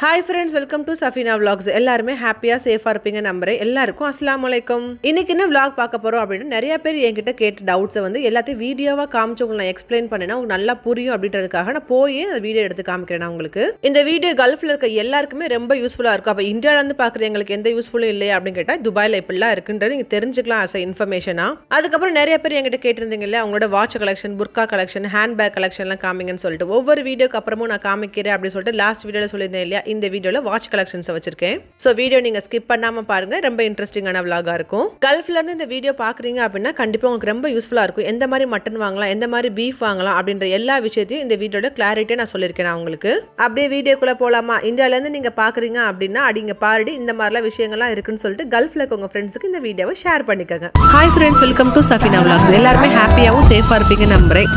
Hi friends, welcome to Safina Vlogs. எல்லாருமே ஹாப்பியா சேஃபா இருப்பீங்க நம்புறேன். எல்லாருக்கும் அஸ்ஸலாமு அலைக்கும். இன்னைக்கு என்ன vlog பார்க்க போறோம் அப்படினா நிறைய பேர் என்கிட்ட கேட்ட டவுட்ஸ் வந்து எல்லாத்தையும் வீடியோவா காமிச்சு உங்களுக்கு நான் எக்ஸ்பிளைன் பண்ணேனா உங்களுக்கு நல்லா புரியும் அப்படின்றதுக்காக நான் போய் அந்த வீடியோ எடுத்து காமிக்கிறேன் உங்களுக்கு. இந்த வீடியோ கல்ஃப்ல இருக்க எல்லாருக்குமே ரொம்ப யூஸ்ஃபுல்லா இருக்கும். அப்ப இந்தியால இருந்து பார்க்கறவங்களுக்கு எந்த யூஸ்ஃபுல்லும் இல்லையா அப்படினு கேட்டா துபாய்ல இப்படிலாம் இருக்குன்றது நீங்க தெரிஞ்சுக்கலாம் as a இன்ஃபர்மேஷனா. அதுக்கு அப்புறம் நிறைய பேர் என்கிட்ட கேட்டிருந்தீங்கல அவங்களோட வாட்ச் கலெக்ஷன், புர்கா கலெக்ஷன், ஹேண்ட் பேக் கலெக்ஷன்லாம் காமிங்கன்னு சொல்லிட்டு ஒவ்வொரு வீடியோக்கு அப்புறமும் நான் காமிக்கிறேன் அப்படி சொல்லிட்டு லாஸ்ட் வீடியோல சொல்லியிருந்தேன் இல்லையா இந்த வீடியோல வாட்ச் கலெக்ஷன்ஸ் வச்சிருக்கேன். சோ வீடியோ நீங்க ஸ்கிப் பண்ணாம பாருங்க, ரொம்ப இன்ட்ரெஸ்டிங்கான vlog-ஆ இருக்கும். கல்ஃப்ல இருந்து இந்த வீடியோ பாக்குறீங்க அப்படினா கண்டிப்பா உங்களுக்கு ரொம்ப யூஸ்ஃபுல்லா இருக்கும். எந்த மாதிரி மட்டன் வாங்கலாம், எந்த மாதிரி பீஃப் வாங்கலாம் அப்படின்ற எல்லா விஷயத்தையும் இந்த வீடியோல கிளாரிட்டியா நான் சொல்லிருக்கேன் உங்களுக்கு. அப்படியே வீடியோக்குள்ள போலாமா? இந்தியால இருந்து நீங்க பாக்குறீங்க அப்படினா அடிங்க பாருடி இந்த மாதிரிலாம் விஷயங்கள்லாம் இருக்குன்னு சொல்லிட்டு கல்ஃப்ல இருக்க உங்க ஃப்ரெண்ட்ஸ்க்கு இந்த வீடியோவை ஷேர் பண்ணிக்கங்க. Hi friends, welcome to Safina vlogs. எல்லாரும் ஹாப்பியாவும் சேஃபா இருப்பீங்க நம்புறேன்.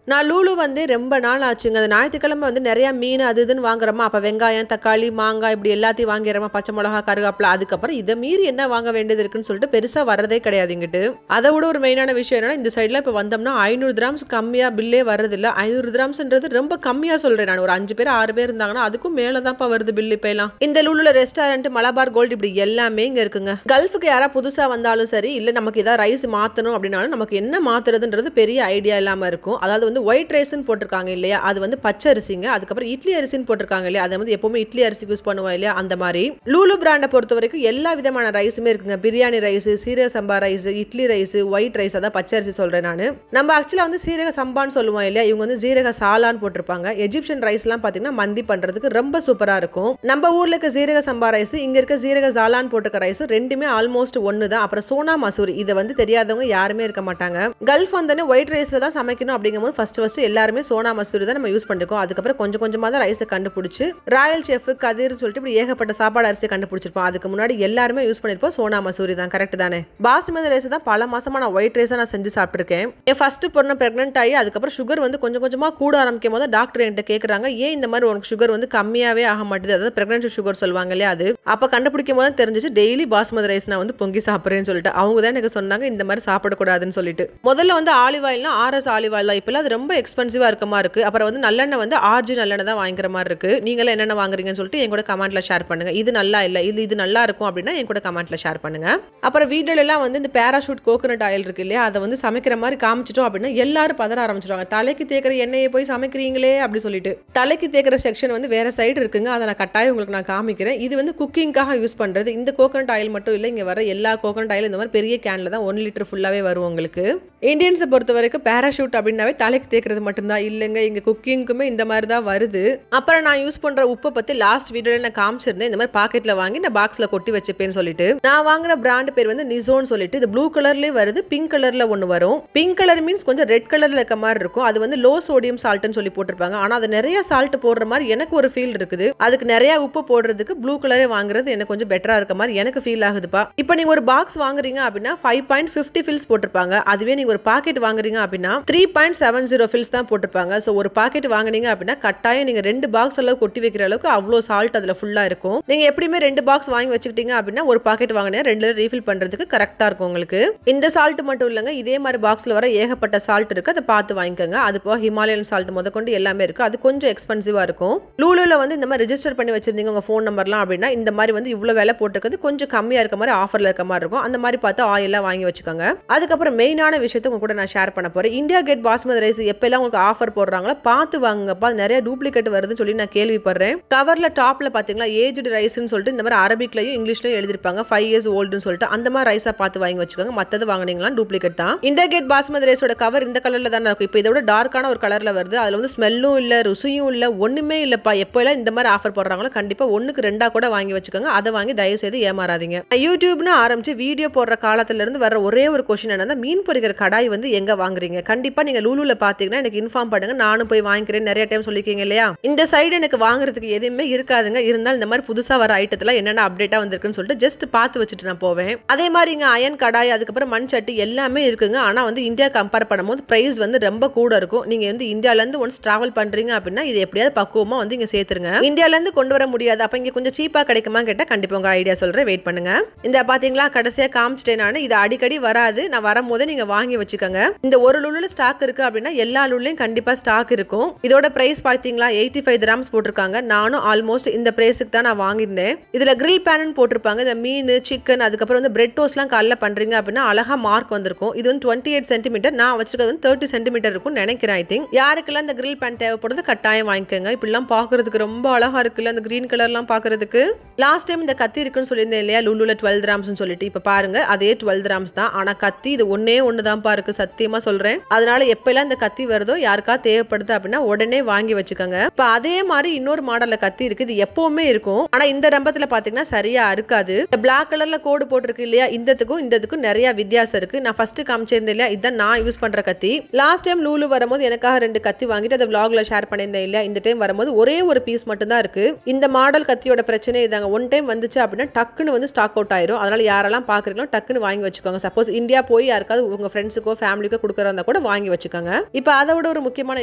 நான் லூலு வந்து ரொம்ப நாள் ஆச்சுங்க. அந்த ஞாயிற்றுக்கிழமை வந்து நிறைய மீன் அது இதுன்னு வாங்குறோமா, அப்போ வெங்காயம், தக்காளி, மாங்காய் இப்படி எல்லாத்தையும் வாங்கிறோமா, பச்சை மிளகா, கருவேப்பிலை. அதுக்கப்புறம் இதை மீறி என்ன வாங்க வேண்டியது இருக்குன்னு சொல்லிட்டு பெருசாக வரதே கிடையாது இங்கிட்டு. அதை விட ஒரு மெயினான விஷயம் என்னன்னா இந்த சைடில் இப்போ வந்தோம்னா 500 கிராம்ஸ் கம்மியாக பில்லே வரதில்லை. 500 கிராம்ஸ்ன்றது ரொம்ப கம்மியாக சொல்கிறேன். நான் ஒரு 5 பேர் 6 பேர் இருந்தாங்கன்னா அதுக்கும் மேலே தான்ப்பா வருது பில் இப்போ எல்லாம். இந்த லூலுல ரெஸ்டாரண்ட், மலபார் கோல்டு இப்படி எல்லாமே இங்கே இருக்குங்க. கல்ஃபுக்கு யாராவது புதுசாக வந்தாலும் சரி, இல்லை நமக்கு ஏதாவது ரைஸ் மாற்றணும் அப்படின்னாலும் நமக்கு என்ன மாற்றுறதுன்றது பெரிய ஐடியா இல்லாமல் இருக்கும். அதாவது வந்து ஒயிட் ரைஸ்ன்னு போட்டிருக்காங்க இல்லையா, அது வந்து பச்சை அரிசிங்க. அதுக்கப்புறம் இட்லி அரிசின்னு போட்டிருக்காங்க இல்லையா, அதை வந்து எப்பவுமே இட்லி அரிசி யூஸ் பண்ணுவோம் இல்லையா, அந்த மாதிரி லூலு பிராண்டை பொறுத்த வரைக்கும் எல்லா விதமான ரைஸுமே இருக்குங்க. பிரியாணி ரைஸ், சீரக சம்பா rice, idli rice, white rice, அதான் பச்சை அரிசி சொல்றேன் நான். நம்ம ஆக்சுவலா வந்து சீரக சம்பான்னு சொல்லுவோம் இல்லையா, இவங்க வந்து சீரக சாலான்னு போட்டிருப்பாங்க. எஜிப்சியன் ரைஸ்லாம் பாத்தீங்கன்னா மந்தி பண்றதுக்கு ரொம்ப சூப்பரா இருக்கும். நம்ம ஊர்ல இருக்க சீரக சம்பா ரைஸ், இங்க இருக்க சீரக சாலான்னு போட்டிருக்க ரைஸ் ரெண்டுமே ஆல்மோஸ்ட் ஒன்னு தான். அப்புறம் சோனா மசூரி, இதை வந்து தெரியாதவங்க யாருமே இருக்க மாட்டாங்க. கல்ஃப் வந்தோடனே ஒயிட் ரைஸ்ல தான் சமைக்கணும் அப்படிங்கும்போது ஃபர்ஸ்ட் எல்லாருமே சோனா மசூரி தான் நம்ம யூஸ் பண்ணிருக்கோம். அதுக்கப்புறம் கொஞ்சம் கொஞ்சமா தான் ரைஸை கண்டுபிடிச்சு ராயல் செஃப் கதிர் சொல்லிட்டு இப்படி ஏகப்பட்ட சாப்பாடு அரிசியை கண்டுபிடிச்சிருப்போம். அதுக்கு முன்னாடி எல்லாருமே யூஸ் பண்ணிருப்போம் சோனா மசூரி தான். கரெக்ட் தானே? பாஸ்மதி ரைஸ் தான் பல மாசமா நான் ஒயிட் ரைஸா நான் செஞ்சு சாப்பிட்டுருக்கேன். என் ஃபர்ஸ்ட் பொண்ணு பிரெக்னென்ட் ஆகி அதுக்கப்புறம் சுகர் வந்து கொஞ்சம் கொஞ்சமா கூட ஆரம்பிக்கும் போது டாக்டர் என்கிட்ட கேட்கறாங்க, ஏன் இந்த மாதிரி உனக்கு சுகர் வந்து கம்மியாவே ஆக மாட்டேது, அதாவது பிரெக்னன்சி சுகர் சொல்லுவாங்க இல்லையா, அது அப்ப கண்டுபிடிக்கும் போது தெரிஞ்சிச்சு டெய்லி பாஸ்மதி ரைஸ் நான் வந்து பொங்கி சாப்பிட்றேன்னு சொல்லிட்டு. அவங்க தான் எனக்கு சொன்னாங்க இந்த மாதிரி சாப்பிடக்கூடாதுன்னு சொல்லிட்டு. முதல்ல வந்து ஆலிவ் ஆயில்னா ஆர்எஸ் ஆலிவ் ஆயில் தான், இப்பெல்லாம் அது ரொம்ப எக்ஸ்பென்சிவா இருக்க மாதிரி இருக்கு. அப்புறம் வந்து நல்லெண்ணெய் வந்து ஆர்ஜி நல்லெண்ணெய் தான் வாங்குற மாதிரி இருக்கு. நீங்களே என்னென்ன வாங்குறீங்கன்னு சொல்லிட்டு என் கூட கமெண்ட்ல ஷேர் பண்ணுங்க. இது நல்லா இல்ல, இது நல்லா இருக்கும் அப்படின்னா என் கூட கமெண்ட்ல ஷேர் பண்ணுங்க. அப்புறம் வீடியோல எல்லாம் வந்து இந்த பேராஷூட் கோகனட் ஆயில் இருக்கு இல்லையா, அதை வந்து சமைக்கிற மாதிரி காமிச்சிட்டோம் அப்படின்னா எல்லாரும் பதற ஆரம்பிச்சிருவாங்க. தலைக்கு தேக்கிற எண்ணெயை போய் சமைக்கிறீங்களே அப்படி சொல்லிட்டு. தலைக்கு தேக்கிற செக்ஷன் வந்து வேற சைடு இருக்குங்க, அதை நான் கட்டாயம் உங்களுக்கு நான் காமிக்கிறேன். இது வந்து குக்கிங்காக யூஸ் பண்றது. இந்த கோகனட் ஆயில் மட்டும் இல்லை, இங்க வர எல்லா கோகனட் ஆயில் இந்த மாதிரி பெரிய கேன்ல தான் 1 லிட்டர் ஃபுல்லாவே வரும் உங்களுக்கு. இந்தியன்ஸை பொறுத்த வரைக்கும் பேராஷூட் அப்படின்னாவே தலைக்கு தேக்கிறது மட்டும்தான் இல்லைங்க, இங்க குக்கிங்குமே இந்த மாதிரி தான் வருது. அப்புறம் நான் யூஸ் பண்ற உப்பை பத்தி லாஸ்ட் வீடியோல நான் காமிச்சிருந்தேன். இந்த மாதிரி பாக்கெட்ல வாங்கி நான் பாக்ஸ்ல கொட்டி வச்சுப்பேன்னு சொல்லிட்டு. நான் வாங்குற பிராண்ட் பேர் வந்து நிசோன்னு சொல்லிட்டு. இது ப்ளூ கலர்லயே வருது, பிங்க் கலர்ல ஒன்னு வரும். பிங்க் கலர் மீன்ஸ் கொஞ்சம் ரெட் கலர்ல இருக்க மாதிரி இருக்கும். அது வந்து லோ சோடியம் சால்ட்னு சொல்லி போட்டிருப்பாங்க. ஆனா அது நிறைய சால்ட் போடுற மாதிரி எனக்கு ஒரு ஃபீல் இருக்குது. அதுக்கு நிறைய உப்பு போடுறதுக்கு ப்ளூ கலரே வாங்குறது எனக்கு கொஞ்சம் பெட்டரா இருக்க மாதிரி எனக்கு ஃபீல் ஆகுதுப்பா. இப்போ நீங்க ஒரு பாக்ஸ் வாங்குறீங்க அப்படின்னா 5.50 ஃபில்ஸ் போட்டிருப்பாங்க. அதுவே நீங்க ஒரு பாக்கெட் வாங்குறீங்க அப்படின்னா 3.70 ஃபில்ஸ் தான் போட்டிருப்பாங்க. சோ ஒரு பாக்கெட் வாங்குனீங்க அப்படின்னா கட்டாயம் நீங்க 2 பாக்ஸ் அளவு கொட்டி வைக்கிற அளவுக்கு அவ்வளவு சால்ட் அதுல ஃபுல்லா இருக்கும். நீங்க எப்படியுமே 2 பாக்ஸ் வாங்கி வச்சுக்கிட்டீங்க அப்படின்னா ஒரு பாக்கெட் வாங்கினா 2 ரீஃபில் பண்றதுக்கு கரெக்டா இருக்கும் உங்களுக்கு. இந்த சால்ட் மட்டும் இல்லங்க, இதே மாதிரி பாக்ஸ்ல வர ஏகப்பட்ட சால்ட் இருக்கு, அதை பார்த்து வாங்கிக்கோங்க. அது போக ஹிமாலயன் சால்ட் முதற்கொண்டு எல்லாமே இருக்கு. அது கொஞ்சம் எக்ஸ்பென்சிவா இருக்கும். லூலுல வந்து இந்த மாதிரி ரெஜிஸ்டர் பண்ணி வச்சிருந்தீங்க உங்க ஃபோன் நம்பர்லாம் அப்படின்னா இந்த மாதிரி வந்து இவ்வளவு விலை போட்டுக்கிறது கொஞ்சம் கம்மியா இருக்க மாதிரி ஆஃபர்ல இருக்க மாதிரி இருக்கும். அந்த மாதிரி பார்த்து ஆயிலா வாங்கி வச்சுக்கோங்க. அதுக்கப்புறம் மெயினான விஷயத்தை உங்க கூட நான் ஷேர் பண்ண போறேன். இந்தியா கேட் பாஸ்மதி ரைஸ் எப்பெல்லாம் உங்களுக்கு ஆஃபர் போடுறாங்களோ பார்த்து வாங்குங்கப்பா. நிறைய டூப்ளிகேட் வருதுன்னு சொல்லி நான் கேள்விப்படுறேன். கவர்ல டாப்ல பாத்தீங்களா ஏஜ்டு ரைஸ்னு சொல்லிட்டு இந்த மாதிரி அரபிக்லயும் இங்கிலீஷ்லயும் எழுதிருப்பாங்க 5 இயர்ஸ் ஓல்டுன்னு சொல்லிட்டு. அந்த மாதிரி ரைஸா பார்த்து வாங்கி வச்சுக்கோங்க. மத்தது வாங்குனீங்களா டூப்ளிகேட் தான். இந்தியா கேட் பாஸ்மதி ரைஸோட கவர் இந்த கலர்ல தான் இருக்கும். இப்போ இதோட டார்க்கான ஒரு கலர்ல வருது. அதுல வந்து ஸ்மெல்லும் இல்ல, ருசியும் இல்ல, ஒண்ணுமே இல்லப்பா. எப்போலாம் இந்த மாதிரி ஆஃபர் போடுறாங்களோ கண்டிப்பா 1க்கு 2 கூட வாங்கி வச்சுக்கோங்க. அதை வாங்கி தயவு செய்து ஏமாறாதீங்க. யூடியூப்னு ஆரம்பிச்சு வீடியோ போடுற காலத்துல இருந்து வர ஒரே ஒரு கொஸ்டின் என்னன்னா, மீன் பொரிக்கிற கடாய் வந்து எங்க வாங்குறீங்க? கண்டிப்பா நீங்க லூலுல பாத்தீங்கன்னா எனக்கு இன்ஃபார்ம் பண்ணுங்க, நானும் போய் வாங்கிக்கிறேன். நிறைய டைம் சொல்லிருக்கீங்க இல்லையா. இந்த சைடு எனக்கு வாங்குறதுக்கு எதுவுமே இருக்காதுங்க. இருந்தாலும் இந்த மாதிரி புதுசா வர ஐட்டத்துல என்னென்ன அப்டேட்டா வந்திருக்குன்னு சொல்லிட்டு ஜஸ்ட் பார்த்து வச்சுட்டு நான் போவேன். அதே மாதிரி இங்க அயன் கடாய், அதுக்கப்புறம் மண் சட்டி எல்லாமே இருக்குங்க. ஆனா வந்து இந்தியா கம்பேர் பண்ணும்போது பிரைஸ் வந்து ரொம்ப கூட இருக்கும். நீங்க வந்து இந்தியால இருந்து ஒன்ஸ் டிராவல் பண்றீங்க அப்படின்னா இது எப்படியாவது பக்குவமா வந்து இங்க சேர்த்துருங்க. இந்தியால இருந்து கொண்டு வர முடியாது, அப்ப இங்க கொஞ்சம் சீப்பா கிடைக்குமா கேட்டா கண்டிப்பா உங்க ஐடியா சொல்றேன், வெயிட் பண்ணுங்க. இந்த பாத்தீங்களா கடைசியா காமிச்சிட்டேன் நான். இது அடிக்கடி வராது, நான் வரும்போது நீங்க வாங்கி வச்சுக்கோங்க. இந்த ஒரு லூலுல ஸ்டாக் இருக்கு அப்படின்னா எல்லா லூல்லையும் கண்டிப்பா ஸ்டாக் இருக்கும். இதோட பிரைஸ் பாத்தீங்களா 85 dirhams போட்டிருக்காங்க. நானும் ஆல்மோஸ்ட் இந்த பிரைஸுக்கு தான் நான் வாங்கியிருந்தேன். இதுல கிரில் பேன் போட்டிருப்பாங்க. இதுல மீன், சிக்கன், அதுக்கப்புறம் வந்து பிரெட் டோஸ்ட்லாம் காலைல பண்றீங்க அப்படின்னா அழகா மார்க் வந்திருக்கும். இது வந்து 28 சென்டிமீட்டர், நான் வச்சிருக்கிறது வந்து 30 சென்டிமீட்டர் இருக்கும் நினைக்கிறேன். ஐ திங்க் யாருக்கெல்லாம் இந்த கிரில் பேன் தேவைப்படுறது கட்டாயம் வாங்கிக்கோங்க. இப்படிலாம் பாக்குறதுக்கு ரொம்ப அழகா இருக்குல்ல, அந்த கிரீன் கலர்லாம் பாக்குறதுக்கு. லாஸ்ட் டைம் இந்த கத்தி இருக்குன்னு சொல்லியிருந்தேன் இல்லையா, லுலுல 12 dirhams சொல்லிட்டு. இப்ப பாருங்க அதே 12 dirhams தான். ஆனா கத்தி இது ஒன்னே ஒண்ணுதான் பாருக்கு, சத்தியமா சொல்றேன். அதனால எப்பெல்லாம் இந்த கத்தி வருதோ யாருக்கா தேவைப்படுது அப்படின்னா உடனே வாங்கி வச்சுக்கோங்க. இப்ப அதே மாதிரி இன்னொரு மாடல்ல கத்தி இருக்கு. இது எப்பவுமே இருக்கும். ஆனா இந்த ரம்பத்துல பாத்தீங்கன்னா சரியா இருக்காது. இந்த பிளாக் கலர்ல கோடு போட்டிருக்கு இல்லையா, இந்ததுக்கும் நிறைய வித்தியாசம் இருக்கு. நான் ஃபர்ஸ்ட் காமிச்சிருந்தேன் இல்லையா, இதான் நான் யூஸ் பண்ற கத்தி. லாஸ்ட் டைம் லூலு வரும்போது எனக்காக 2 கத்தி வாங்கிட்டு அதை vlogல ஷேர் பண்ணியிருந்தேன் இல்லையா. இந்த டைம் வரும்போது ஒரே ஒரு பீஸ் மட்டும் தான் இருக்கு. இந்த மாடல் கத்தியோட பிரச்சனை இதாங்க. ஒன் டைம் வந்துச்சு அப்படின்னா டக்குன்னு வந்து ஸ்டாக் அவுட் ஆயிரும். அதனால யாரெல்லாம் பாக்குறீங்களோ டக்குன்னு வாங்கி வச்சுக்கோங்க. சப்போஸ் இந்தியா போய் யாருக்காவது உங்க ஃப்ரெண்ட்ஸுக்கோ ஃபேமிலிக்கோ கொடுக்கறதா கூட வாங்கி வச்சுக்கோங்க. இப்போ அதோட ஒரு முக்கியமான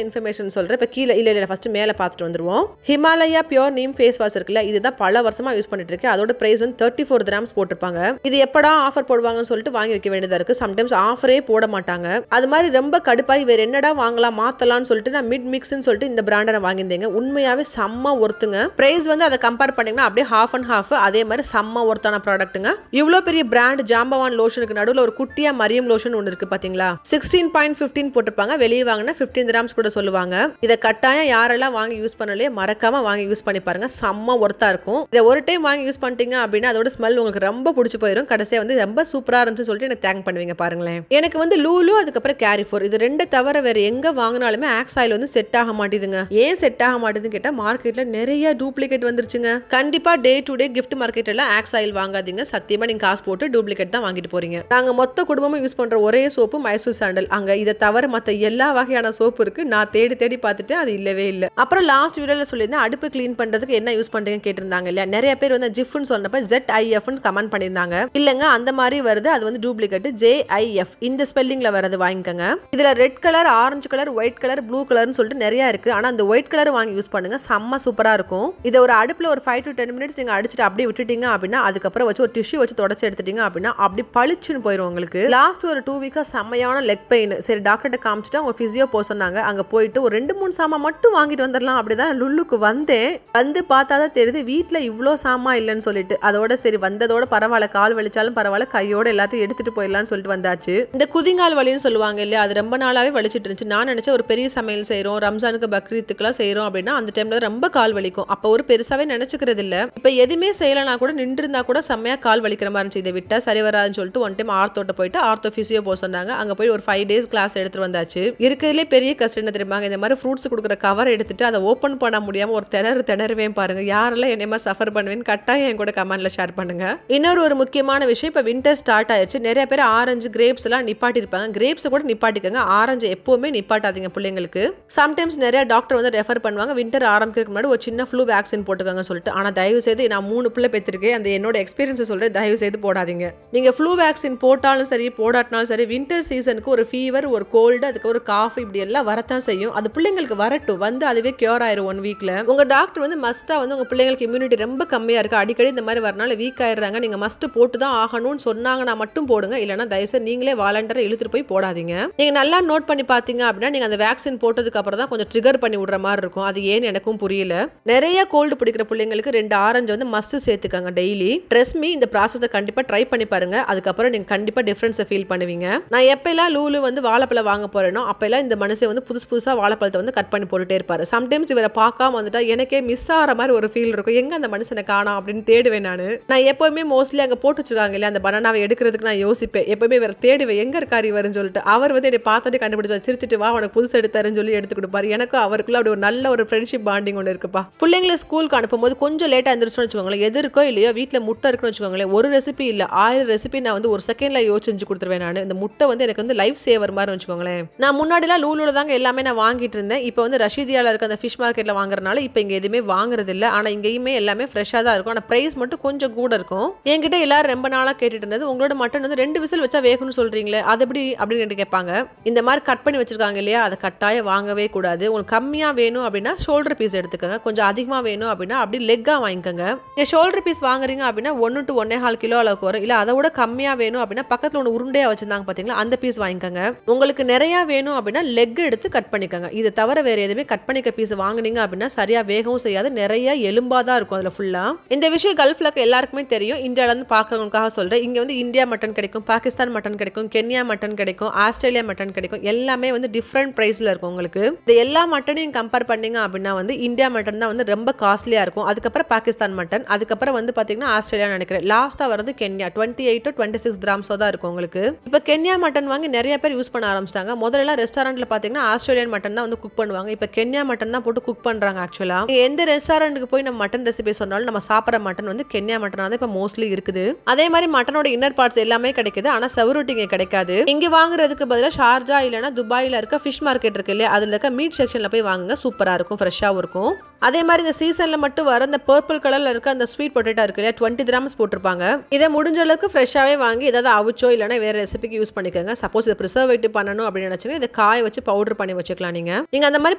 இன்ஃபர்மேஷன் சொல்றேன். இப்போ கீழே இல்ல ஃபர்ஸ்ட் மேல பார்த்துட்டு வந்துருவோம். Himalaya pure neem face wash இருக்குல்ல, இதுதான் பல வருஷமா யூஸ் பண்ணிட்டு இருக்கேன். அதோட பிரைஸ் வந்து 34 dirhams போட்டிருப்பாங்க. இது எப்படா ஆஃபர் போடுவாங்கன்னு சொல்லிட்டு வாங்கி வைக்க வேண்டியதா இருக்கு. சம்டைம்ஸ் ஆஃபரே போட மாட்டாங்க. அது மாதிரி ரொம்ப கடுப்பாய் வேற என்னடா வாங்கலாம் மாத்தலாம்னு சொல்லிட்டு நான் மிட் மிக்ஸ்னு சொல்லிட்டு இந்த பிராண்டை நான் வாங்கியிருந்தேங்க. உண்மையாவே செம்ம ஒர்த்துங்க. பிரைஸ் வந்து அதை கம்பேர் பண்ணீங்கன்னா அப்படியே half and half. அதே மாதிரி செம்ம ஒர்த்தான ப்ராடக்ட்டுங்க. இவ்வளோ பெரிய பிராண்ட் ஜாம்பவான் லோஷனுக்கு நடுவில் ஒரு குட்டியா மரியம் லோஷன் ஒன்று இருக்கு பாத்தீங்களா, 16.15 போட்டிருப்பாங்க. வெளியே வாங்கினா 15 dirhams கூட சொல்லுவாங்க. இதை கட்டாயம் யாரெல்லாம் வாங்கி யூஸ் பண்ணலையே மறக்காம வாங்கி யூஸ் பண்ணி பாருங்க, செம்ம ஒர்த்தா இருக்கும். இதை ஒரு டைம் வாங்கி யூஸ் பண்ணிட்டீங்க அப்படின்னா அதோட ஸ்மெல் உங்களுக்கு ரொம்ப பிடிச்சி போயிடும். கடைசியா வந்து ரொம்ப சூப்பரா இருந்துச்சு சொல்லிட்டு எனக்கு தேங்க் பண்ணுவீங்க பாருங்களேன். எனக்கு வந்து லூலு அதுக்கப்புறம் கேரிஃபோர் இது ரெண்டு தவிர வேற எங்க வாங்கினாலுமே ஆக்ஸ் ஆயில் வந்து செட் ஆக மாட்டேதுங்க. ஏன் செட் ஆக மாட்டேதுன்னு கேட்டா மார்க்கெட்ல நிறைய டூப்ளிகேட் வந்துருச்சுங்க. கண்டிப்பா டே டு டே கிஃப்ட் மார்க்கெட்ல ஆக்ஸ் ஆயில் வாங்காதீங்க. சத்தியமா நீங்க காசு போட்டு டூப்ளிகேட் தான் வாங்கிட்டு போறீங்க. நாங்க மொத்த குடும்பமும் யூஸ் பண்ற ஒரே சோப்பு மைசூர் சாண்டல். அங்க இதை தவிர மத்த எல்லா வகையான சோப்பு இருக்கு. நான் தேடி தேடி பார்த்துட்டு அது இல்லவே இல்லை. அப்புறம் லாஸ்ட் வீடியோல சொல்லியிருந்தேன் அடுப்பு கிளீன் பண்றதுக்கு என்ன யூஸ் பண்றீங்க கேட்டிருந்தாங்க இல்லையா. நிறைய பேர் வந்து ஜிஃப்னு சொன்னப்ப ZIF கமெண்ட் பண்ணியிருந்தாங்க. இல்லங்க அந்த மாதிரி வருது, அது வந்து டூப்ளிகேட் JIF இந்த ஸ்பெல்லிங்ல வரது வாங்கிக்கோங்க. இதுல red colour, orange colour, white colour, blue கலர்னு சொல்லிட்டு நிறைய இருக்கு. ஆனா அந்த ஒயிட் கலர் வாங்கி யூஸ் பண்ணுங்க, செம்ம சூப்பரா இருக்கும். இதை ஒரு அடுப்புல ஒரு 5 to 10 minutes நீங்க அடிச்சுட்டு அப்படியே விட்டுட்டீங்க அப்படின்னா அதுக்கப்புறம் வச்சு ஒரு டிஷ்யூ வச்சு தொடச்சு எடுத்துட்டீங்க அப்படின்னா அப்படி பளிச்சுன்னு போயிடும் உங்களுக்கு. லாஸ்ட் ஒரு 2 வீக்கா செம்மையான லெக் பெயின். சரி டாக்டர்கிட்ட காமிச்சிட்டு அவங்க பிசியோ போக சொன்னாங்க. அங்க போயிட்டு ஒரு 2-3 சாமான் மட்டும் வாங்கிட்டு வந்துடலாம் அப்படிதான் லுல்லுக்கு வந்தேன். வந்து பார்த்தாதான் தெரியுது வீட்டுல இவ்வளோ சாமா இல்லைன்னு சொல்லிட்டு. அதோட சரி வந்ததோட பரவாயில்ல, கால் வலிச்சாலும் பரவாயில்ல, கையோட எல்லாத்தையும் எடுத்துட்டு போயிடலாம்னு சொல்லிட்டு வந்தாச்சு. இந்த குதிங்கால் வலின்னு சொல்லுவாங்க இல்லையா, அது ரொம்ப நாளாவே வலிச்சிட்டு இருந்துச்சு. நான் நினைச்சேன் ஒரு பெரிய சமையல் செய்யறோம், ரம்ஜானுக்கு பக்ரீத்துக்குலாம் செய்யறோம் அப்படின்னா அந்த டைம்ல ரொம்ப கால் வலிக்கும். அப்ப ஒரு பெருசாவே நினைச்சுக்கிறது இல்ல. இப்ப எதுவுமே செய்யலனா கூட நின்று இருந்தா கூட செம்மையா கால் வலிக்கிற மாதிரி இருந்துச்சு. இதை விட்டா சரி வராதுன்னு சொல்லிட்டு ஒன் டைம் ஆர்த்தோட்ட போயிட்டு ஆர்த்தோ பிசியோ போக சொன்னாங்க. அங்க போய் ஒரு 5 days கிளாஸ் எடுத்துட்டு வந்தாச்சு. இருக்கிறதுலே பெரிய கஷ்டம் என்ன தெரியுமாங்க, இந்த மாதிரி ஃப்ரூட்ஸ் கொடுக்குற கவர் எடுத்துட்டு அதை ஓப்பன் பண்ண முடியாம ஒரு திணறுவேன் பாருங்க. யாரெல்லாம் என்னமா சஃபர் பண்ணுவேன்னு கட்டாயம் என் கூட கமெண்ட்ல ஷேர் பண்ணுங்க. இன்னொரு ஒரு முக்கியமான விஷயம், இப்ப வின்டர் ஸ்டார்ட் ஆயிடுச்சு. நிறைய பேர் ஆரஞ்சு கிரேப்ஸ் எல்லாம் நிப்பாட்டி இருப்பாங்க. கிரேப்ஸ் கூட நிப்பாட்டிக்கங்க, ஆரஞ்சு எப்பவுமே நிப்பாட்டாதீங்க பிள்ளைங்களுக்கு. சம்டைம்ஸ் நிறைய டாக்டர் வந்து ரெஃபர் பண்ணுவாங்க வின்டர் ஆரம்பிக்கிறதுக்கு முன்னாடி ஒரு சின்ன ஃப்ளூ வேக்சின் போட்டுக்கங்க சொல்லிட்டு. ஆனா தயவு செய்து நான் 3 பிள்ளை பெற்றிருக்கேன், அந்த என்னோட எக்ஸ்பீரியன்ஸ் சொல்றேன், தயவு செய்து போடாதீங்க. நீங்க ஃப்ளூ வேக்சின் போட்டாலும் சரி போடாட்டினாலும் சரி வின்டர் சீசனுக்கு ஒரு ஃபீவர், ஒரு கோல்டு, அதுக்கு ஒரு காஃப் இப்படி எல்லாம் வரத்தான் செய்யும். அது பிள்ளைங்களுக்கு வரட்டும், வந்து அதுவே கியூர் ஆயிரும் 1 வீக்ல. உங்க டாக்டர் வந்து மஸ்டா வந்து உங்க பிள்ளைங்களுக்கு இம்யூனிட்டி ரொம்ப கம்மியா இருக்கு, அடிக்கடி இந்த மாதிரி வரனால வீக் ஆயிடுறாங்க, நீங்க மஸ்ட் போட்டு தான் ஆகணும்னு சொன்னாங்கன்னா மட்டும் போடுங்க. இல்லைன்னா தயவுசெய்து நீங்களே வாலண்டரா இழுத்துட்டு போய் போடாதீங்க. நீங்க நல்லா நோட் பண்ணி பாத்தீங்க அப்படின்னா நீங்க அந்த வேக்சின் போட்டதுக்கு அப்புறம் தான் கொஞ்சம் ட்ரிகர் பண்ணி விடுற மாதிரி இருக்கும். அது ஏன்னு எனக்கும் புரியல. நிறைய கோல்டு பிடிக்கிற பிள்ளைங்களுக்கு 2 ஆரஞ்சு வந்து மஸ்ட் சேர்த்துக்காங்க டெய்லி. ட்ரெஸ் மீ இந்த ப்ராசஸை கண்டிப்பா ட்ரை பண்ணி பாருங்க. அதுக்கப்புறம் நீங்க கண்டிப்பா டிஃபரன்ஸை ஃபீல் பண்ணுவீங்க. நான் எப்பெல்லாம் லூலு வந்து வாழைப்பழம் வாங்க போறேனோ அப்பெல்லாம் இந்த மனுஷன் வந்து புதுசா வாழைப்பழத்தை வந்து கட் பண்ணி போட்டுட்டே இருப்பாரு. சம்டைம்ஸ் இவரை பார்க்காம வந்துட்டா எனக்கே மிஸ் ஆகிற மாதிரி ஒரு ஃபீல் இருக்கும். எங்க அந்த மனுஷனை காணோம் அப்படின்னு தேடுவேன். நான் எப்பவுமே மோஸ்ட்லி அங்க போட்டு வச்சிருக்காங்க இல்லையா அந்த பனானாவை எடுக்கிறதுக்கு நான் யோசிப்பேன். எப்பவுமே இவர் தேடுவேன் எங்க இருக்காரு இவருன்னு சொல்லிட்டு. அவர் வந்து என்னை பார்த்துட்டு கண்டுபிடிச்சு சிரிச்சிட்டு வா உனக்கு புதுசு எடுத்தாருன்னு சொல்லி எடுத்து கொடுப்பாரு. எனக்கும் அவருக்குள்ள அப்படி ஒரு நல்ல ஒரு ஃப்ரெண்ட்ஷிப் பாண்டிங் ஒன்று இருக்குப்பா. பிள்ளைங்களை ஸ்கூலுக்கு அனுப்பும்போது கொஞ்சம் லேட்டா இருந்துச்சுன்னு வச்சுக்கோங்களேன், எதிர்க்கோ இல்லையோ வீட்டில் முட்டை இருக்குன்னு வச்சுக்கோங்களேன், ஒரு ரெசிபி இல்ல 1000 ரெசிபி நான் வந்து ஒரு செகண்ட்ல யோசிச்சு கொடுத்துருவேன். நான் இந்த முட்டை வந்து எனக்கு வந்து லைஃப் சேவர் மாதிரி வச்சுக்கோங்களேன். நான் முன்னாடிலாம் லூலூல தாங்க எல்லாமே நான் வாங்கிட்டு இருந்தேன். இப்போ வந்து ரஷீதியால இருக்க அந்த ஃபிஷ் மார்க்கெட்ல வாங்குறதுனால இப்போ இங்க எதுவுமே வாங்குறது இல்ல. ஆனா இங்கேயுமே எல்லாமே ஃப்ரெஷ்ஷா தான் இருக்கும். ஆனா பிரைஸ் மட்டும் கொஞ்சம் கூட இருக்கும். என்கிட்ட எல்லாரும் ரொம்ப நாளா கேட்டுட்டு இருந்தது உங்களோட மட்டன் வந்து 2 விசில் வச்சா வேகும்னு சொல்றீங்களே அது எப்படி அப்படின்னு கேட்பாங்க. இந்த மாதிரி கட் பண்ணி வச்சிருக்காங்க இல்லையா, அதை கட்டாயம் வாங்கவே கூடாது. உங்களுக்கு கம்மியா வேணும் அப்படின்னா ஷோல்டர் பீஸ் எடுத்துக்கோங்க. கொஞ்சம் அதிகமா வேணும் அப்படின்னா அப்படி லெக்கா வாங்கிக்கோங்க. நீங்க ஷோல்டர் பீஸ் வாங்குறீங்க அப்படின்னா 1 to 1.5 கிலோ அளவுக்கு வரும். இல்ல அதை விட கம்மியா வேணும் அப்படின்னா பக்கத்துல ஒன்று உருண்டையா வச்சிருந்தாங்க பாத்தீங்களா அந்த பீஸ் வாங்கிக்கோங்க. உங்களுக்கு நிறைய வேணும் அப்படின்னா லெக் எடுத்து கட் பண்ணிக்கோங்க. இது தவிர வேறு எதுவுமே கட் பண்ணிக்க பீஸ் வாங்கினீங்க அப்படின்னா சரியாக வேகவும் செய்யாது, நிறைய எலும்பாக தான் இருக்கும் அதில் ஃபுல்லாக. இந்த விஷயம் கல்ஃபில் எல்லாருக்குமே தெரியும். இந்தியாவிலேருந்து பார்க்குறவங்களுக்காக சொல்கிறேன். இங்கே வந்து இந்தியா மட்டன் கிடைக்கும், பாகிஸ்தான் மட்டன் கிடைக்கும், கென்யா மட்டன் கிடைக்கும், ஆஸ்திரேலியா மட்டன் கிடைக்கும். எல்லாமே வந்து டிஃப்ரெண்ட் ப்ரைஸில் இருக்கும் உங்களுக்கு. இந்த எல்லா மட்டனையும் கம்பேர் பண்ணிங்க அப்படின்னா வந்து இந்தியா மட்டன் தான் வந்து ரொம்ப காஸ்ட்லியாக இருக்கும். அதுக்கப்புறம் பாகிஸ்தான் மட்டன், அதுக்கப்புறம் வந்து பார்த்தீங்கன்னா ஆஸ்திரேலியா நினைக்கிறேன், லாஸ்ட்டாக வரது கென்யா 28 to 26 கிராம்ஸோ தான் இருக்கும் உங்களுக்கு. இப்போ கென்யா மட்டன் வாங்கி நிறைய பேர் யூஸ் பண்ண ஆரம்பிச்சிட்டாங்க. முதல்ல ரெஸ்டாரண்ட்ல பார்த்தீங்கன்னா ஆஸ்திரேலியன் மட்டன் தான் வந்து குக் பண்ணுவாங்க. இப்போ கென்யா மட்டன் தான் போட்டு குக் பண்ணுறாங்க. ஆக்சுவலாக எந்த ரெஸ்டாரண்ட்டுக்கு போய் நம்ம மட்டன் ரெசிபி சொன்னாலும் நம்ம சாப்பிட்ற மட்டன் வந்து கென்யா மட்டன் தான் இப்போ மோஸ்ட்லி இருக்குது. அதே மாதிரி மட்டனோட இன்னர் பார்ட்ஸ் எல்லாமே கிடைக்குது, ஆனால் செவரொட்டி இங்கே கிடைக்காது. இங்கே வாங்குறதுக்கு பதிலாக ஷார்ஜா இல்லைன்னா துபாயில் இருக்க ஃபிஷ் மார்க்கெட் இருக்கு இல்லையா, அதில் இருக்க மீட் செக்ஷனில் போய் வாங்குங்க, சூப்பராக இருக்கும், ஃப்ரெஷ்ஷாகவும் இருக்கும். அதே மாதிரி இந்த சீசனில் மட்டும் வர இந்த பர்பிள் கலரில் இருக்க அந்த ஸ்வீட் பொட்டேட்டோ இருக்கு இல்லையா, 20 கிராம்ஸ் போட்டிருப்பாங்க. இதை முடிஞ்ச அளவுக்கு ஃப்ரெஷ்ஷாகவே வாங்கி ஏதாவது அவிச்சோ இல்லைனா வேறு ரெசிபிக்கு யூஸ் பண்ணிக்கோங்க. சப்போஸ் இதை ப்ரிசர்வேட்டிவ் பண்ணணும் அப்படின்னு நினச்சிங்கன்னா இதை காய வச்சு பவுடர் பண்ணி வச்சுக்கலாம். நீங்கள் அந்த மாதிரி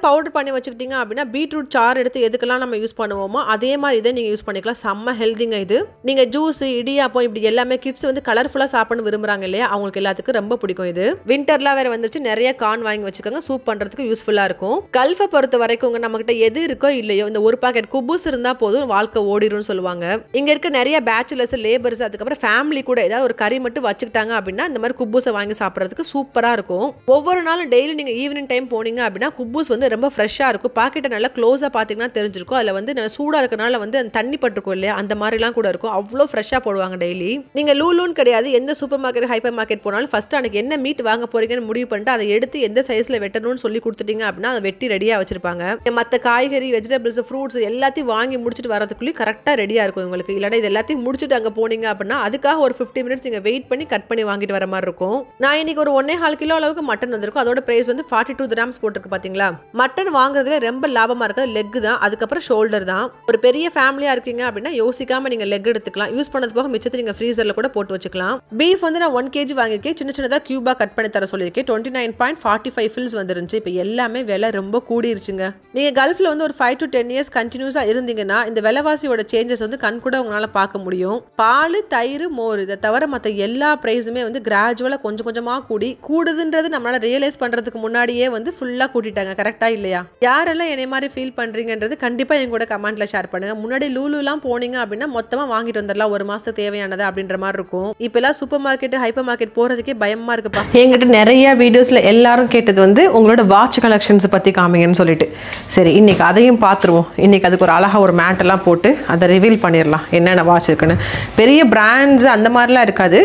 பவுடர் பண்ணி வச்சுக்கிட்டீங்க அப்படின்னா பீட்ரூட் சாறு எடுத்து எதுக்கெல்லாம் நம்ம யூஸ் பண்ணுவோமோ அதே மாதிரி இதை நீங்கள் யூஸ் பண்ணிக்கலாம். செம்ம ஹெல்திங்க இது. நீங்கள் ஜூஸ், இடியாப்பம் இப்படி எல்லாமே கிட்ஸ் வந்து கலர்ஃபுல்லாக சாப்பிடணும் விரும்புகிறாங்க இல்லையா, அவங்களுக்கு எல்லாத்துக்கும் ரொம்ப பிடிக்கும் இது. விண்டர்லாம் வேறு வந்துருச்சு, நிறைய கார்ன் வாங்கி வச்சுக்கோங்க, சூப் பண்ணுறதுக்கு யூஸ்ஃபுல்லாக இருக்கும். கல்ஃபை பொறுத்த வரைக்கும் நம்மகிட்ட எது இருக்கோ இல்லையோ இந்த ஒரு பாக்கெட் குபூஸ் இருந்தால் போதும், வாழ்க்கை ஓடிடும் சொல்லுவாங்க. இங்கே இருக்க நிறைய பேச்சுலர்ஸ், லேபர்ஸ், அதுக்கப்புறம் ஃபேமிலி கூட ஏதாவது ஒரு கறி மட்டும் வச்சுக்கிட்டாங்க அப்படின்னா இந்த மாதிரி குப்பூஸை வாங்கி சாப்பிட்றதுக்கு சூப்பராக இருக்கும். ஒவ்வொரு நாளும் டெய்லி நீங்கள் ஈவினிங் டைம் போனீங்க அப்படின்னா குப்பூஸ் வந்து ரொம்ப ஃப்ரெஷ்ஷாக இருக்கும். பாக்கெட்டை நல்லா க்ளோஸாக பார்த்தீங்கன்னா தெரிஞ்சிருக்கும். அதில் வந்து நல்லா சூடாக இருக்கனால வந்து அந்த தண்ணி பட்டிருக்கும் இல்லையா, அந்த மாதிரிலாம் கூட இருக்கும். அவ்வளோ ஃப்ரெஷ்ஷாக போடுவாங்க டெய்லி. நீங்கள் லூலூன்னு கிடையாது, எந்த சூப்பர் மார்க்கெட், ஹைப்பர் மார்க்கெட் போனாலும் ஃபர்ஸ்ட் அன்னைக்கு என்ன மீட் வாங்க போறீங்கன்னு முடிவு பண்ணிட்டு அதை எடுத்து எந்த சைஸில் வெட்டணும்னு சொல்லி கொடுத்துட்டீங்க அப்படின்னா அதை வெட்டி ரெடியாக வச்சிருப்பாங்க. மற்ற காய்கறி, வெஜிடபிள்ஸ், ஃப்ரூட்ஸ் எல்லாத்தையும் வாங்கி முடிச்சுட்டு வரதுக்குள்ளே கரெக்டாக ரெடியாக இருக்கும் உங்களுக்கு. இல்லைனா இது எல்லாத்தையும் முடிச்சுட்டு அங்கே போனீங்க அப்படின்னா அதுக்காக ஒரு 50 மினிட்ஸ் நீங்கள் வெயிட் பண்ணி கட் பண்ணி வாங்கிட்டு வர மாதிரி இருக்கும். நான் இன்னைக்கு ஒரு 1.25 கிலோ அளவுக்கு மட்டன் வந்திருக்கும். அதோட பிரைஸ் வந்து 42 கிராம்ஸ் போட்டிருக்கு. பார்த்தீங்களா, மட்டன் வாங்குறதுல ரொம்ப லாபமாக இருக்கிறது லெக் தான், அதுக்கப்புறம் ஷோல்டர் தான். ஒரு பெரிய ஃபேமிலியாக இருக்கீங்க அப்படின்னா யோசிக்காமல் நீங்கள் லெக் எடுத்துக்கலாம். யூஸ் பண்ணது போக மிச்சத்தை நீங்கள் ஃப்ரீசரில் கூட போட்டு வச்சுக்கலாம். பீஃப் வந்து நான் 1 kg வாங்கியிருக்கேன், சின்ன சின்னதாக கியூபாக கட் பண்ணி தர சொல்லியிருக்கேன். 29.45 ஃபில்ஸ் வந்துருந்துச்சு. இப்போ எல்லாமே விலை ரொம்ப கூடிருச்சுங்க. நீங்கள் கல்ஃபில் வந்து ஒரு 5 to 10 இயர்ஸ் கண்டினியூஸாக இருந்தீங்கன்னா இந்த விலைவாசியோட சேஞ்சஸ் வந்து கண் கூட உங்களால் பார்க்க முடியும். பால், தயிர், மோர் இதை தவிர மற்ற எல்லா ப்ரைஸுமே வந்து கிராஜுவலாக கொஞ்சம் கொஞ்சமாக கூடுதுன்றது நம்மளால் ரியலைஸ் பண்ணுறதுக்கு முன்னாடியே வந்து ஃபுல்லாக கூட்டிட்டாங்க. கரெக்டாக இல்லையா? யாரெல்லாம் என்னை மாதிரி ஃபீல் பண்ணுறீங்கன்றது கண்டிப்பாக என் கூட கமெண்ட்டில் ஷேர் பண்ணுங்கள். முன்னாடி லூலுலாம் போனீங்க அப்படின்னா மொத்தமாக வாங்கிட்டு வந்துடலாம், ஒரு மாதத்துக்கு தேவையானது அப்படின்ற மாதிரி இருக்கும். இப்போலாம் சூப்பர் மார்க்கெட், ஹைப்பர் மார்க்கெட் போகிறதுக்கே பயமாக இருக்குப்பா. என்கிட்ட நிறைய வீடியோஸில் எல்லாரும் கேட்டது வந்து உங்களோட வாட்ச் கலெக்ஷன்ஸை பற்றி காமிங்கன்னு சொல்லிட்டு, சரி இன்னைக்கு அதையும் பார்த்துருவோம். இன்னைக்கு அதுக்கு ஒரு அழகாக ஒரு மேட்டெல்லாம் போட்டு அதை ரிவீல் பண்ணிடலாம் என்னென்ன வாட்ச் இருக்குன்னு. பெரிய பிராண்ட்ஸ் அந்த மாதிரிலாம் இருக்காது.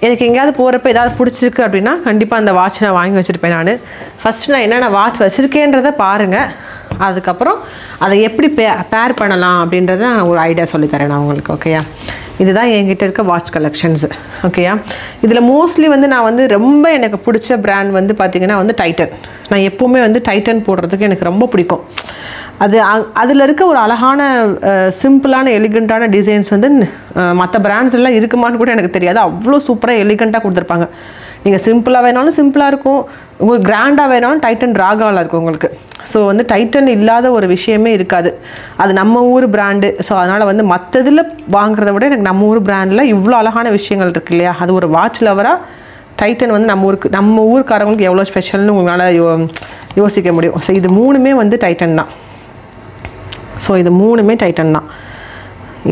எனக்கு எங்கேயாவது போகிறப்ப ஏதாவது பிடிச்சிருக்கு அப்படின்னா கண்டிப்பாக அந்த வாட்ச் நான் வாங்கி வச்சுருப்பேன். நான் ஃபஸ்ட்டு நான் என்னென்ன வாட்ச் வச்சுருக்கேன்றதை பாருங்கள், அதுக்கப்புறம் அதை எப்படி பேர் பண்ணலாம் அப்படின்றத ஒரு ஐடியா சொல்லித்தரேன் நான் உங்களுக்கு. ஓகேயா, இதுதான் என்கிட்ட இருக்க வாட்ச் கலெக்ஷன்ஸு. ஓகேயா, இதில் மோஸ்ட்லி வந்து நான் வந்து ரொம்ப எனக்கு பிடிச்ச பிராண்ட் வந்து பார்த்திங்கன்னா வந்து டைட்டன். நான் எப்போவுமே வந்து டைட்டன் போடுறதுக்கு எனக்கு ரொம்ப பிடிக்கும். அதில் இருக்க ஒரு அழகான சிம்பிளான எலிகண்ட்டான டிசைன்ஸ் வந்து மற்ற பிராண்ட்ஸ் எல்லாம் இருக்குமான்னு கூட எனக்கு தெரியாது. அவ்வளோ சூப்பராக எலிகண்ட்டாக கொடுத்துருப்பாங்க. நீங்கள் சிம்பிளாக வேணாலும் சிம்பிளாக இருக்கும், உங்களுக்கு கிராண்டாக வேணாலும் டைட்டன் ராகாவில் இருக்கும் உங்களுக்கு. ஸோ வந்து டைட்டன் இல்லாத ஒரு விஷயமே இருக்காது. அது நம்ம ஊர் பிராண்டு. ஸோ அதனால் வந்து மற்றதில் வாங்குறத விட எனக்கு நம்ம ஊர் பிராண்டில் இவ்வளோ அழகான விஷயங்கள் இருக்குது இல்லையா. அது ஒரு வாட்ச் லவராக டைட்டன் வந்து நம்ம ஊருக்காரங்களுக்கு எவ்வளோ ஸ்பெஷல்னு உங்களால் யோசிக்க முடியும். ஸோ இது மூணுமே வந்து டைட்டன் தான்.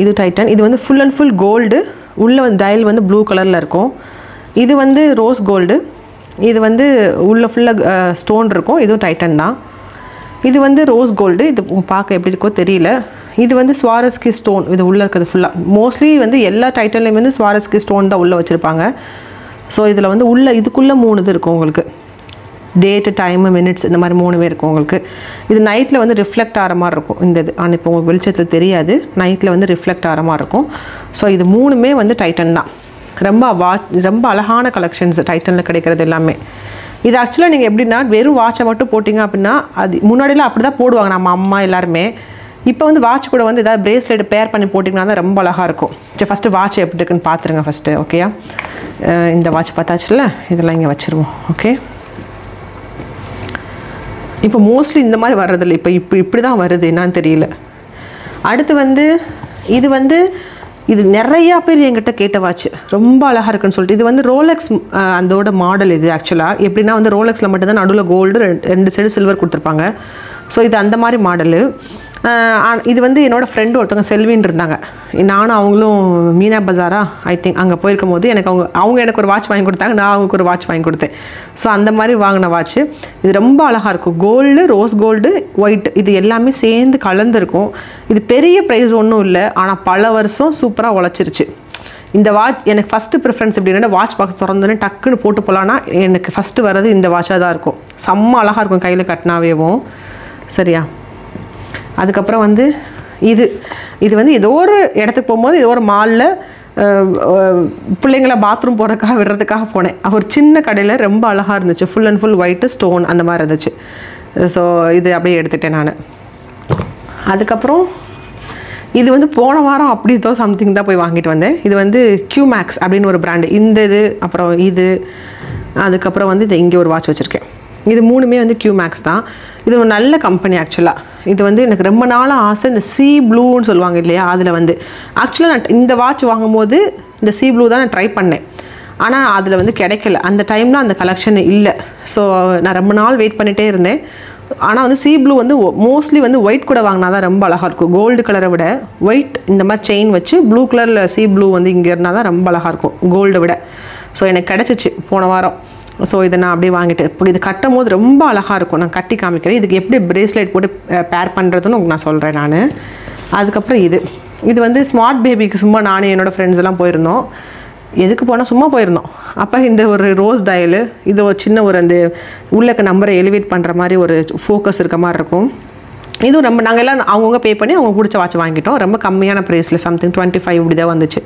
இது டைட்டன். இது வந்து ஃபுல் அண்ட் ஃபுல் கோல்டு. உள்ளே வந்து டயல் வந்து ப்ளூ கலரில் இருக்கும். இது வந்து ரோஸ் கோல்டு. இது வந்து உள்ளே ஃபுல்லாக ஸ்டோன் இருக்கும். இதுவும் டைட்டன் தான். இது வந்து ரோஸ் கோல்டு. இது பார்க்க எப்படி இருக்கோ தெரியல. இது வந்து ஸ்வாரஸ்கி ஸ்டோன். இது உள்ளே இருக்கிறது ஃபுல்லாக மோஸ்ட்லி வந்து எல்லா டைட்டன்லேயும் வந்து ஸ்வாரஸ்கி ஸ்டோன் தான் உள்ளே வச்சுருப்பாங்க. ஸோ இதில் வந்து இதுக்குள்ளே 3 இது இருக்கும் உங்களுக்கு. டேட்டு, டைமு, மினிட்ஸ் இந்த மாதிரி 3 இருக்கும் உங்களுக்கு. இது நைட்டில் வந்து ரிஃப்ளெக்ட் ஆகிற மாதிரி இருக்கும். இந்த இது ஆனால் இப்போ உங்களுக்கு வெளிச்சத்தில் தெரியாது, நைட்டில் வந்து ரிஃப்ளெக்ட் ஆகிற மாதிரி இருக்கும். ஸோ இது 3மே வந்து டைட்டன் தான். ரொம்ப அழகான கலெக்ஷன்ஸ் டைட்டனில் கிடைக்கிறது எல்லாமே. இது ஆக்சுவலாக நீங்கள் எப்படின்னா வெறும் வாட்சை மட்டும் போட்டிங்க அப்படின்னா அது முன்னாடிலாம் அப்படி தான் போடுவாங்க நம்ம அம்மா எல்லாருமே. இப்போ வந்து வாட்ச் கூட வந்து ஏதாவது பிரேஸ்லெட் பேர் பண்ணி போட்டிங்கன்னா தான் ரொம்ப அழகாக இருக்கும். சரி, ஃபஸ்ட்டு வாட்ச் எப்படி இருக்குன்னு பார்த்துருங்க ஃபஸ்ட்டு. ஓகேயா, இந்த வாட்ச் பார்த்தாச்சுல, இதெல்லாம் இங்கே வச்சுருவோம். ஓகே, இப்போ மோஸ்ட்லி இந்த மாதிரி வர்றதில்லை. இப்படி தான் வருது, என்னான்னு தெரியல. அடுத்து வந்து இது வந்து இது நிறையா பேர் என்கிட்ட கேட்ட வாட்ச், ரொம்ப அழகாக இருக்குன்னு சொல்லிட்டு. இது வந்து ரோலெக்ஸ் அதோட மாடல். இது ஆக்சுவலாக எப்படின்னா வந்து ரோலெக்ஸில் மட்டும்தான் நடுவில் கோல்டு, 2 சைடு சில்வர் கொடுத்துருப்பாங்க. ஸோ இது அந்த மாதிரி மாடலு. இது வந்து என்னோடய ஃப்ரெண்டு ஒருத்தவங்க செல்வின்னு இருந்தாங்க. நானும் அவங்களும் மீனா பஜாரா ஐ திங்க் அங்கே போயிருக்கும் போது அவங்க எனக்கு ஒரு வாட்ச் வாங்கி கொடுத்தாங்க, நான் அவங்களுக்கு ஒரு வாட்ச் வாங்கி கொடுத்தேன். ஸோ அந்த மாதிரி வாங்கின வாட்ச் இது ரொம்ப அழகாக இருக்கும். கோல்டு, ரோஸ் கோல்டு, ஒயிட் இது எல்லாமே சேர்ந்து கலந்துருக்கும். இது பெரிய ப்ரைஸ் ஒன்றும் இல்லை, ஆனால் பல வருஷம் சூப்பராக உழைச்சிருச்சு. இந்த வாட்ச் எனக்கு ஃபஸ்ட்டு ப்ரிஃபரன்ஸ் எப்படின்னா, வாட்ச் பாக்ஸ் திறந்தோன்னே டக்குன்னு போட்டு போகலான்னா எனக்கு ஃபஸ்ட்டு வர்றது இந்த வாட்சாக தான் இருக்கும். செம்ம அழகாக இருக்கும் கையில் கட்டினாவேவும். சரியா? அதுக்கப்புறம் வந்து இது வந்து ஏதோ ஒரு இடத்துக்கு போகும்போது ஏதோ ஒரு மாலில் பிள்ளைங்கள பாத்ரூம் போகிறதுக்காக விடுறதுக்காக போனேன். ஒரு சின்ன கடையில் ரொம்ப அழகாக இருந்துச்சு. Full and full white stone அந்த மாதிரி இருந்துச்சு. ஸோ இது அப்படியே எடுத்துகிட்டேன் நான். அதுக்கப்புறம் இது வந்து போன வாரம் அப்படி ஏதோ சம்திங் தான் போய் வாங்கிட்டு வந்தேன். இது வந்து கியூமேக்ஸ் அப்படின்னு ஒரு பிராண்டு. இந்த இது அப்புறம் இது அதுக்கப்புறம் வந்து இது இங்கே ஒரு வாட்ச் வச்சுருக்கேன். இது 3மே வந்து கியூமேக்ஸ் தான். இது ஒரு நல்ல கம்பெனி ஆக்சுவலாக. இது வந்து எனக்கு ரொம்ப நாளாக ஆசை. இந்த சி ப்ளூன்னு சொல்லுவாங்க இல்லையா, அதில் வந்து ஆக்சுவலாக நான் இந்த வாட்ச் வாங்கும்போது இந்த சி ப்ளூ தான் நான் ட்ரை பண்ணேன். ஆனால் அதில் வந்து கிடைக்கல. அந்த டைமில் அந்த கலெக்ஷன் இல்லை. ஸோ நான் ரொம்ப நாள் வெயிட் பண்ணிகிட்டே இருந்தேன். ஆனால் வந்து சி ப்ளூ வந்து மோஸ்ட்லி வந்து ஒயிட் கூட வாங்கினா தான் ரொம்ப அழகாக இருக்கும். கோல்டு கலரை விட ஒயிட் இந்த மாதிரி செயின் வச்சு ப்ளூ கலரில் சி ப்ளூ வந்து இங்கே இருந்தால் தான் ரொம்ப அழகாக இருக்கும் கோல்டை விட. ஸோ எனக்கு கிடச்சிச்சு போன வாரம். ஸோ இதை நான் அப்படியே வாங்கிட்டேன். இப்போ இது கட்டும் போது ரொம்ப அழகாக இருக்கும். நான் கட்டி காமிக்கிறேன். இதுக்கு எப்படி பிரேஸ்லெட் போட்டு பேர் பண்ணுறதுன்னு உங்களுக்கு நான் சொல்கிறேன் நான். அதுக்கப்புறம் இது வந்து ஸ்மார்ட் பேபிக்கு சும்மா நானே என்னோடய ஃப்ரெண்ட்ஸ் எல்லாம் போயிருந்தோம். எதுக்கு போனால் சும்மா போயிருந்தோம். அப்போ இந்த ஒரு ரோஸ் டயலு, இது ஒரு சின்ன ஒரு அந்த உள்ளக்க நம்பரை எலிவேட் பண்ணுற மாதிரி ஒரு ஃபோக்கஸ் இருக்க மாதிரி இருக்கும். இதுவும் நம்ம நாங்கள் எல்லாம் அவங்கவுங்க பே பண்ணி அவங்க பிடிச்ச வாட்ச் வாங்கிட்டோம். ரொம்ப கம்மியான ப்ரைஸில் சம்திங் 25 இப்படி தான் வந்துச்சு.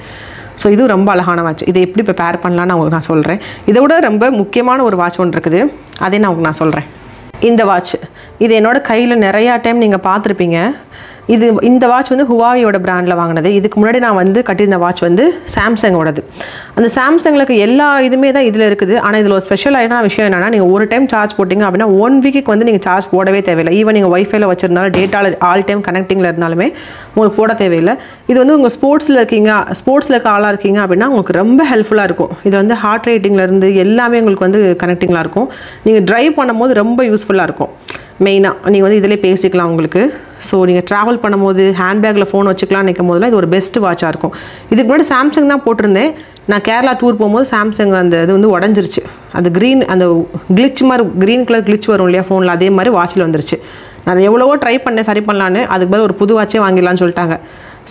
ஸோ இதுவும் ரொம்ப அழகான வாட்ச். இதை எப்படி இப்போ பேர் பண்ணலான்னு உங்களுக்கு நான் சொல்கிறேன். இதை விட ரொம்ப முக்கியமான ஒரு வாட்ச் ஒன்று இருக்குது, அதே நான் உங்களுக்கு நான் சொல்கிறேன். இந்த வாட்ச் இது என்னோடய கையில் நிறையா டைம் நீங்கள் பார்த்துருப்பீங்க. இந்த வாட்ச் வந்து ஹுவாவியோட பிராண்டில் வாங்கினது. இதுக்கு முன்னாடி நான் வந்து கட்டியிருந்த வாட்ச் வந்து சாம்சங்கோடது. அந்த சாம்சங்களுக்கு எல்லா இதுவுமே தான் இதில் இருக்குது. ஆனால் இதில் ஒரு ஸ்பெஷலான விஷயம் என்னென்னா, நீங்கள் ஒரு டைம் சார்ஜ் போட்டிங்க அப்படின்னா 1 வீக்குக்கு வந்து நீங்கள் சார்ஜ் போடவே தேவையில்லை. ஈவன் நீங்கள் ஒய்ஃபைல வச்சுருந்தாலும் டேட்டாவில் ஆல் டைம் கனெக்டிங்கில் இருந்தாலுமே உங்களுக்கு போட தேவையில்லை. இது வந்து உங்கள் ஸ்போர்ட்ஸில் இருக்க ஆளாக இருக்கீங்க அப்படின்னா உங்களுக்கு ரொம்ப ஹெல்ப்ஃபுல்லாக இருக்கும். இது வந்து ஹார்ட் ரேட்டிங்லேருந்து எல்லாமே உங்களுக்கு வந்து கனெக்டிங்காக இருக்கும். நீங்கள் ட்ரைவ் பண்ணும்போது ரொம்ப யூஸ்ஃபுல்லாக இருக்கும். மெயினாக நீங்கள் வந்து இதிலே பேசிக்கலாம் உங்களுக்கு. ஸோ நீங்கள் ட்ராவல் பண்ணும்போது ஹேண்ட்பேக்கில் ஃபோன் வச்சுக்கலாம்னு நினைக்கும் போதெல்லாம் இது ஒரு பெஸ்ட்டு வாட்சாக இருக்கும். இதுக்கு முன்னாடி சாம்சங் தான் போட்டிருந்தேன். நான் கேரளா டூர் போகும்போது சாம்சங் அந்த இது வந்து உடஞ்சிருச்சு. அந்த அந்த கிளிச் மாதிரி க்ரீன் கலர் கிளிச் வரும் இல்லையா ஃபோனில், அதே மாதிரி வாட்சில் வந்துருச்சு. நான் எவ்வளவோ ட்ரை பண்ணேன் சரி பண்ணலான்னு. அதுக்கு பதில் ஒரு புது வாட்சே வாங்கிடலான்னு சொல்லிட்டாங்க.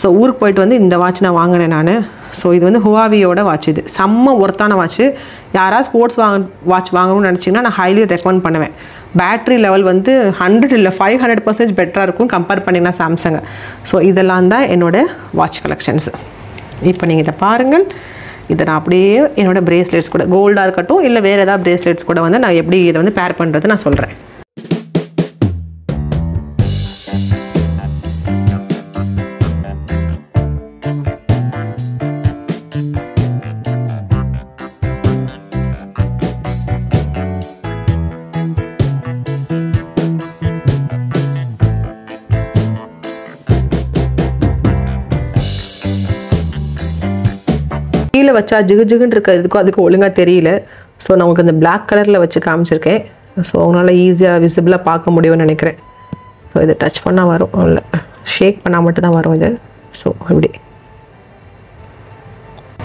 ஸோ ஊருக்கு போயிட்டு வந்து இந்த வாட்ச் நான் வாங்கினேன் நான். ஸோ இது வந்து ஹுவாவியோட வாட்ச். இது செம்ம ஒர்த்தான வாட்ச். யாராவது ஸ்போர்ட்ஸ் வாட்ச் வாங்கணும்னு நினச்சிங்கன்னா நான் ஹைலி ரெக்கமெண்ட் பண்ணுவேன். பேட்ரி லெவல் வந்து 100 இல்லை 500% பெட்டராக இருக்கும் கம்பேர் பண்ணிங்கன்னா சாம்சங்கை. ஸோ இதெல்லாம் தான் என்னோடய வாட்ச் கலெக்ஷன்ஸ். இப்போ நீங்கள் இதை பாருங்கள். இதை நான் அப்படியே என்னோடய பிரேஸ்லெட்ஸ் கூட கோல்டாக இருக்கட்டும் இல்லை வேறு ஏதாவது பிரேஸ்லெட்ஸ் கூட வந்து நான் எப்படி இதை வந்து பேர் பண்ணுறது நான் சொல்கிறேன். கீழே வச்சா ஜிகுன்னு இருக்கிறதுக்கும் அதுக்கு ஒழுங்காக தெரியல. ஸோ நான் உங்களுக்கு அந்த பிளாக் கலரில் வச்சு காமிச்சிருக்கேன். ஸோ அவங்களால ஈஸியாக விசிபிளாக பார்க்க முடியும்னு நினைக்கிறேன். ஸோ இதை டச் பண்ணால் வரும், இல்லை ஷேக் பண்ணால் மட்டும்தான் வரும் இது. ஸோ இப்படி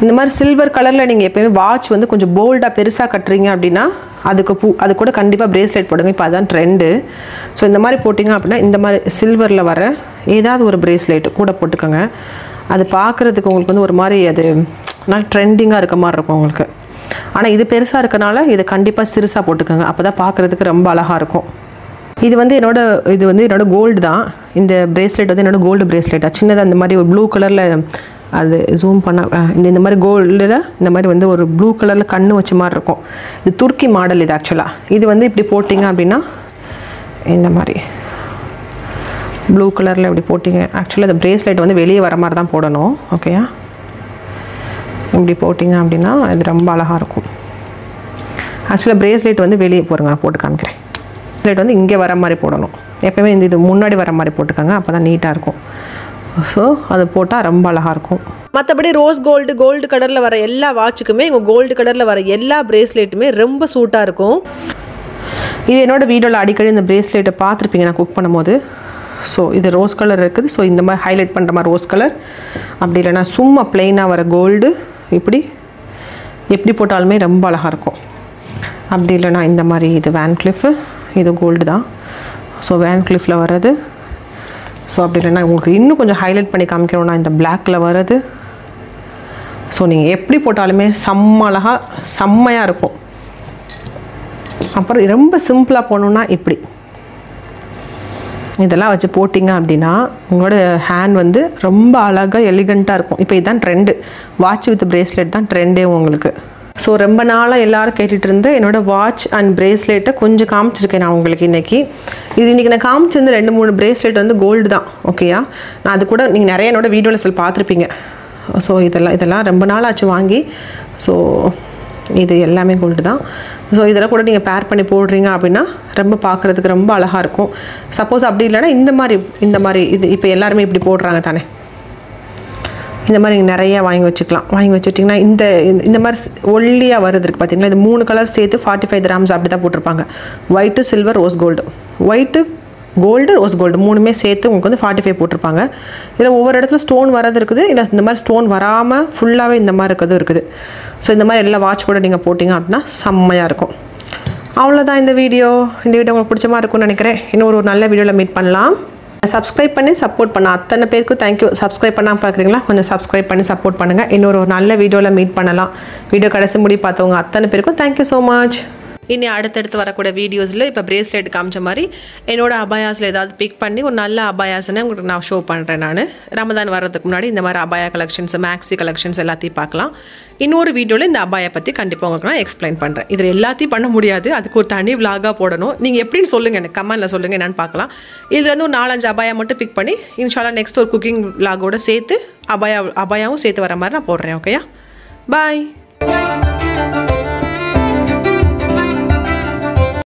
இந்த மாதிரி சில்வர் கலரில் நீங்கள் எப்போயுமே வாட்ச் வந்து கொஞ்சம் போல்டாக பெருசாக கட்டுறீங்க அப்படின்னா அது கூட கண்டிப்பாக பிரேஸ்லெட் போடுங்க. இப்போ அதுதான் ட்ரெண்டு. ஸோ இந்த மாதிரி போட்டிங்க அப்படின்னா இந்த மாதிரி சில்வரில் வர ஏதாவது ஒரு பிரேஸ்லெட் கூட போட்டுக்கோங்க. அது பார்க்குறதுக்கு உங்களுக்கு வந்து ஒரு மாதிரி அது நல்லா ட்ரெண்டிங்காக இருக்க மாதிரி இருக்கும் உங்களுக்கு. ஆனால் இது பெருசாக இருக்கனால இதை கண்டிப்பாக சிறுசாக போட்டுக்கோங்க. அப்போ தான் பார்க்குறதுக்கு ரொம்ப அழகாக இருக்கும். இது வந்து என்னோட கோல்டு தான். இந்த பிரேஸ்லெட் வந்து என்னோடய கோல்டு பிரேஸ்லெட்டாக சின்னதாக இந்த மாதிரி ஒரு ப்ளூ கலரில் அது ஜூம் பண்ண இந்த மாதிரி கோல்டில் இந்த மாதிரி வந்து ஒரு ப்ளூ கலரில் கண்ணு வச்ச மாதிரி இருக்கும். இது துர்க்கி மாடல். இது ஆக்சுவலாக இது வந்து இப்படி போட்டிங்க அப்படின்னா இந்த மாதிரி ப்ளூ கலரில் இப்படி போட்டிங்க. ஆக்சுவலாக இந்த பிரேஸ்லெட் வந்து வெளியே வர மாதிரி தான் போடணும். ஓகேயா? இப்படி போட்டிங்க அப்படின்னா இது ரொம்ப அழகாக இருக்கும். ஆக்சுவலாக பிரேஸ்லெட் வந்து வெளியே போட்டு காமிக்கிறேன். பிரேஸ்லெட் வந்து இங்கே வர மாதிரி போடணும். எப்போயுமே இது முன்னாடி வர மாதிரி போட்டுக்கோங்க. அப்போ தான் நீட்டாக இருக்கும். ஸோ அது போட்டால் ரொம்ப அழகாக இருக்கும். மற்றபடி ரோஸ் கோல்டு கலரில் வர எல்லா வாட்சுக்குமே இங்கே கோல்டு கலரில் வர எல்லா பிரேஸ்லெட்டுமே ரொம்ப சூட்டாக இருக்கும். இது என்னோடய வீடியோவில் அடிக்கடி இந்த பிரேஸ்லெட்டை பார்த்துருப்பீங்க நான் குக் பண்ணும்போது. ஸோ இது ரோஸ் கலர் இருக்குது. ஸோ இந்த மாதிரி ஹைலைட் பண்ணுற மாதிரி ரோஸ் கலர், அப்படி இல்லைனா சும்மா ப்ளெயினாக வர கோல்டு, இப்படி எப்படி போட்டாலுமே ரொம்ப அழகாக இருக்கும். அப்படி இல்லைனா இந்த மாதிரி இது வேன் கிளிஃபு, இது கோல்டு தான். ஸோ வேன் கிளிஃபில் வர்றது. ஸோ அப்படி இல்லைனா உங்களுக்கு இன்னும் கொஞ்சம் ஹைலைட் பண்ணி காமிக்கணும்னா இந்த பிளாக்கில் வர்றது. ஸோ நீங்கள் எப்படி போட்டாலுமே அழகாக செம்மையாக இருக்கும். அப்புறம் ரொம்ப சிம்பிளாக போகணுன்னா இப்படி இதெல்லாம் வச்சு போட்டிங்க அப்படின்னா உங்களோட ஹேண்ட் வந்து ரொம்ப அழகாக எலிகண்ட்டாக இருக்கும். இப்போ இதுதான் ட்ரெண்டு, வாட்ச் வித் பிரேஸ்லெட் தான் ட்ரெண்டே உங்களுக்கு. ஸோ ரொம்ப நாளாக எல்லோரும் கேட்டுட்டு இருந்து என்னோடய வாட்ச் அண்ட் பிரேஸ்லெட்டை கொஞ்சம் காமிச்சிருக்கேன் நான் உங்களுக்கு இன்றைக்கி. இன்றைக்கி நான் காமிச்சிருந்து 2-3 பிரேஸ்லெட் வந்து கோல்டு தான். ஓகேயா, நான் அது கூட நீங்கள் நிறைய என்னோடய வீடியோவில் சில பார்த்துருப்பீங்க. ஸோ இதெல்லாம் ரொம்ப நாள் ஆச்சு வாங்கி. ஸோ இது எல்லாமே கோல்டு தான். ஸோ இதெல்லாம் கூட நீங்கள் பேர் பண்ணி போடுறீங்க அப்படின்னா ரொம்ப பார்க்குறதுக்கு ரொம்ப அழகாக இருக்கும். சப்போஸ் அப்படி இல்லைன்னா இந்த மாதிரி இது இப்போ எல்லாருமே இப்படி போடுறாங்க தானே, இந்த மாதிரி நீங்கள் நிறையா வாங்கி வச்சுக்கலாம். வாங்கி வச்சுட்டிங்கன்னா இந்த மாதிரி ஒல்லியாக வருது இருக்குது பார்த்தீங்களா, இது 3 கலர் சேர்த்து 45 கிராம்ஸ் அப்படி தான் போட்டிருப்பாங்க. White, silver, rose gold. White, gold, rose gold 3மே சேர்த்து உங்களுக்கு வந்து 45 போட்டிருப்பாங்க. இதில் ஒவ்வொரு இடத்துல ஸ்டோன் வரது இருக்குது, இல்லை இந்த மாதிரி ஸ்டோன் வராமல் ஃபுல்லாகவே இந்த மாதிரி இருக்கிறது இருக்குது. ஸோ இந்த மாதிரி எல்லா வாட்ச் கூட நீங்கள் போட்டிங்க அப்படின்னா செம்மையாக இருக்கும். அவ்வளோதான் இந்த வீடியோ உங்களுக்கு பிடிச்ச மாதிரி இருக்கும்னு நினைக்கிறேன். இன்னும் ஒரு நல்ல வீடியோவில் மீட் பண்ணலாம். சப்ஸ்கிரைப் பண்ணி சப்போர்ட் பண்ண அத்தனை பேருக்கும் தேங்க்யூ. சப்ஸ்கிரைப் பண்ணாமல் பார்க்குறீங்களா, கொஞ்சம் சப்ஸ்கிரைப் பண்ணி சப்போர்ட் பண்ணுங்கள். இன்னொரு நல்ல வீடியோவில் மீட் பண்ணலாம். வீடியோ கடைசி முடி பார்த்தவங்க அத்தனை பேருக்கும் தேங்க்யூ ஸோ மச். இனி அடுத்தடுத்து வரக்கூடிய வீடியோஸில் இப்போ பிரேஸ்லெட் காமிச்ச மாதிரி என்னோட அபாயாஸில் ஏதாவது பிக் பண்ணி ஒரு நல்ல அபாயாஸ்ன்னு உங்களுக்கு நான் ஷோ பண்ணுறேன். நான் ரமதான் வர்றதுக்கு முன்னாடி இந்த மாதிரி அபாயா கலெக்ஷன்ஸ், மேக்ஸி கலெக்ஷன்ஸ் எல்லாத்தையும் பார்க்கலாம். இன்னொரு வீடியோவில் இந்த அபாயா பற்றி கண்டிப்பாக உங்களுக்கு நான் எக்ஸ்பிளைன் பண்ணுறேன். இதில் எல்லாத்தையும் பண்ண முடியாது, அதுக்கு ஒரு தனி விலாகாக போடணும். நீங்கள் எப்படின்னு சொல்லுங்கள், எனக்கு கமெண்ட்டில் சொல்லுங்கள், என்னென்னு பார்க்கலாம். இதில் வந்து ஒரு 4-5 அபாயா மட்டும் பிக் பண்ணி இன்ஷால்லா நெக்ஸ்ட் ஒரு குக்கிங் விலாகோட சேர்த்து அபாயாவும் சேர்த்து வர மாதிரி நான் போடுறேன். ஓகேயா, பாய்.